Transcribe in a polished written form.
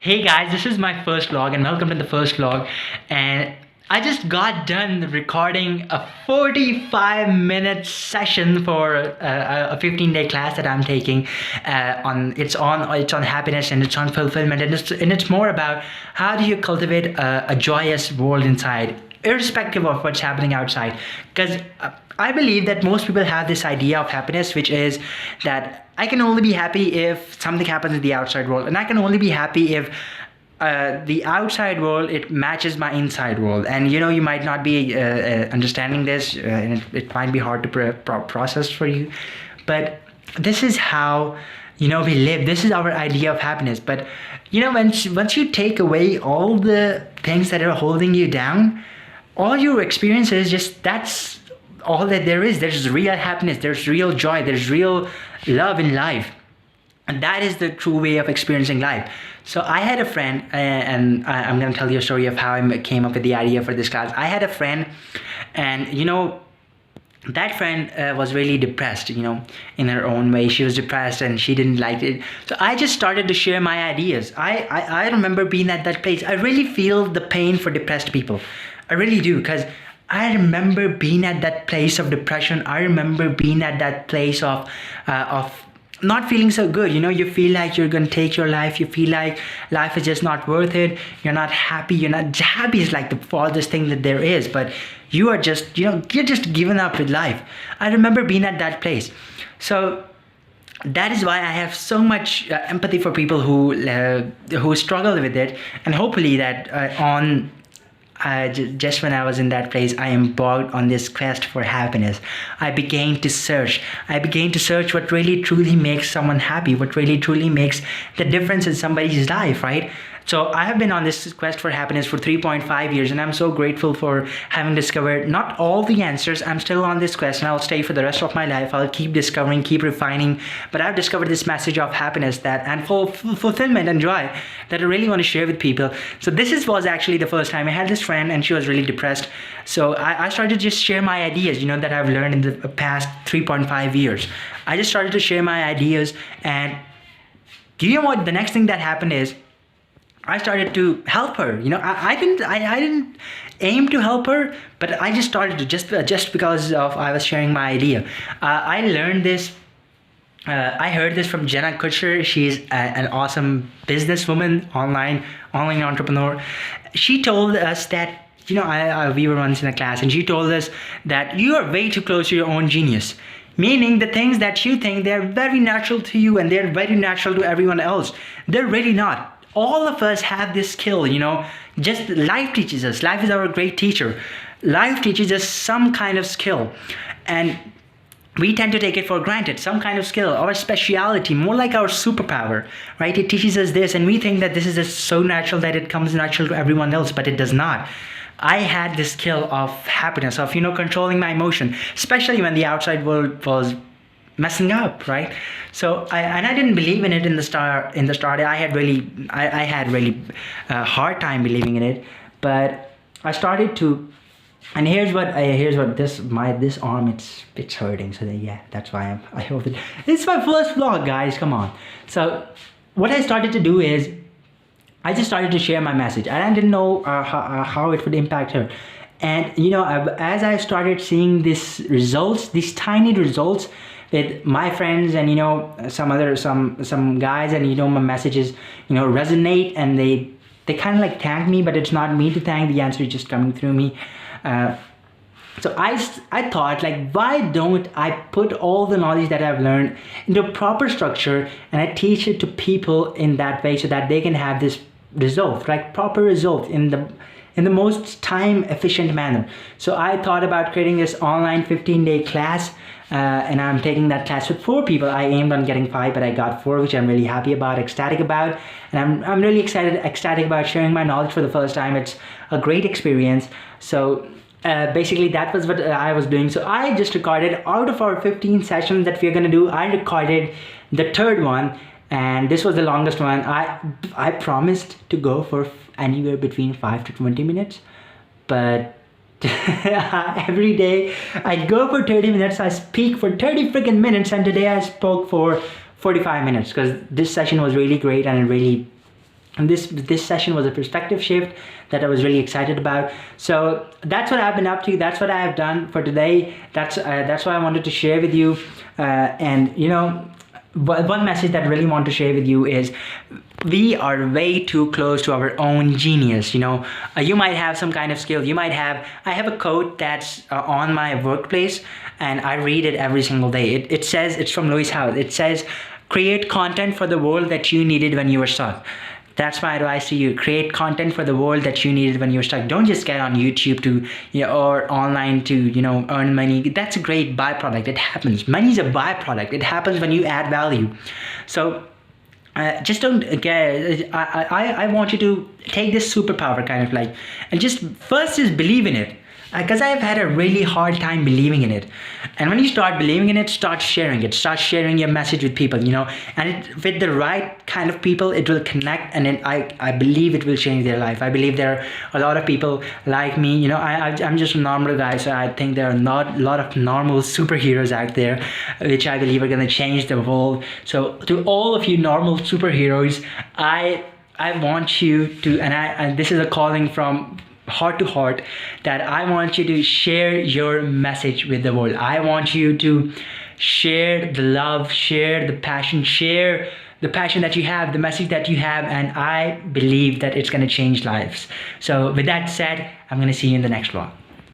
Hey guys, this is my first vlog and welcome to the first vlog. And I just got done recording a 45-minute session for a 15-day class that I'm taking. It's on happiness and it's on fulfillment, and it's more about how do you cultivate a joyous world inside, irrespective of what's happening outside. Because I believe that most people have this idea of happiness, which is that I can only be happy if something happens in the outside world, and I can only be happy if the outside world it matches my inside world. And you might not be understanding this, and it might be hard to process for you, but this is how we live. This is our idea of happiness. But once you take away all the things that are holding you down, all your experiences, just that's all that there is. There's real happiness, there's real joy, there's real love in life, and that is the true way of experiencing life. So I had a friend, and I'm going to tell you a story of how I came up with the idea for this class. I had a friend, and that friend was really depressed, in her own way. She was depressed and she didn't like it. So I just started to share my ideas. I remember being at that place. I really feel the pain for depressed people. I really do, because I remember being at that place of depression. I remember being at that place of not feeling so good. You feel like you're going to take your life. You feel like life is just not worth it. You're not happy. You're not happy is like the farthest thing that there is, but you are just, you're just giving up with life. I remember being at that place. So that is why I have so much empathy for people who struggle with it, and hopefully that just when I was in that place, I embarked on this quest for happiness. I began to search. What really truly makes someone happy, what really truly makes the difference in somebody's life, right? So I have been on this quest for happiness for 3.5 years, and I'm so grateful for having discovered not all the answers. I'm still on this quest, and I'll stay for the rest of my life. I'll keep discovering, keep refining. But I've discovered this message of happiness and fulfillment and joy that I really want to share with people. So was actually the first time I had this friend, and she was really depressed. So I started to just share my ideas, that I've learned in the past 3.5 years. I just started to share my ideas, and what the next thing that happened is, I started to help her. I didn't aim to help her, but I just started to just because of I was sharing my idea. I learned this. I heard this from Jenna Kutcher. She's an awesome businesswoman, online entrepreneur. She told us that we were once in a class, and she told us that you are way too close to your own genius. Meaning the things that you think they're very natural to you and they're very natural to everyone else, they're really not. All of us have this skill, just life teaches us. Life is our great teacher. Life teaches us some kind of skill, and we tend to take it for granted. Some kind of skill, our speciality, more like our superpower, right? It teaches us this, and we think that this is just so natural that it comes natural to everyone else, but it does not. I had this skill of happiness, of controlling my emotion, especially when the outside world was messing up, right? So I didn't believe in it in the start. I had really hard time believing in it, but I started to. And here's what this arm, it's hurting. So yeah, that's why I hope it. It's my first vlog, guys. Come on. So what I started to do is, I just started to share my message, and I didn't know how it would impact her. And as I started seeing these tiny results with my friends, and some guys, and my messages resonate, and they kind of like thank me, but it's not me to thank. The answer is just coming through me. So I thought, like, why don't I put all the knowledge that I've learned into a proper structure, and I teach it to people in that way so that they can have this result, like proper result in the most time efficient manner. So I thought about creating this online 15-day class, and I'm taking that class with 4 people. I aimed on getting 5, but I got 4, which I'm really happy about, ecstatic about, and I'm really ecstatic about sharing my knowledge for the first time. It's a great experience. So basically that was what I was doing. So I just recorded, out of our 15 sessions that we're gonna do, I recorded the 3rd one, and this was the longest one. I promised to go for anywhere between 5 to 20 minutes, but every day I go for 30 minutes, I speak for 30 freaking minutes, and today I spoke for 45 minutes because this session was really great, and it really And this session was a perspective shift that I was really excited about. So that's what I've been up to. That's what I have done for today. That's what I wanted to share with you. And you know, one message that I really want to share with you is we are way too close to our own genius. You know, you might have some kind of skill. You might have. I have a quote that's on my workplace, and I read it every single day. It says, it's from Lewis Howes. It says, "Create content for the world that you needed when you were stuck." That's my advice to you. Create content for the world that you needed when you were stuck. Don't just get on YouTube to, you know, or online to, you know, earn money. That's a great byproduct. It happens. Money is a byproduct. It happens when you add value. So just don't get. I want you to take this superpower kind of like, and just first just believe in it. Because I've had a really hard time believing in it. And when you start believing in it, start sharing it. Start sharing your message with people, you know. And with the right kind of people, it will connect, and then I believe it will change their life. I believe there are a lot of people like me. You know, I'm just a normal guy, so I think there are not a lot of normal superheroes out there, which I believe are going to change the world. So to all of you normal superheroes, I want you to, and this is a calling from heart to heart, that I want you to share your message with the world. I want you to share the love, share the passion, share the passion that you have, the message that you have, and I believe that it's going to change lives. So with that said, I'm going to see you in the next vlog.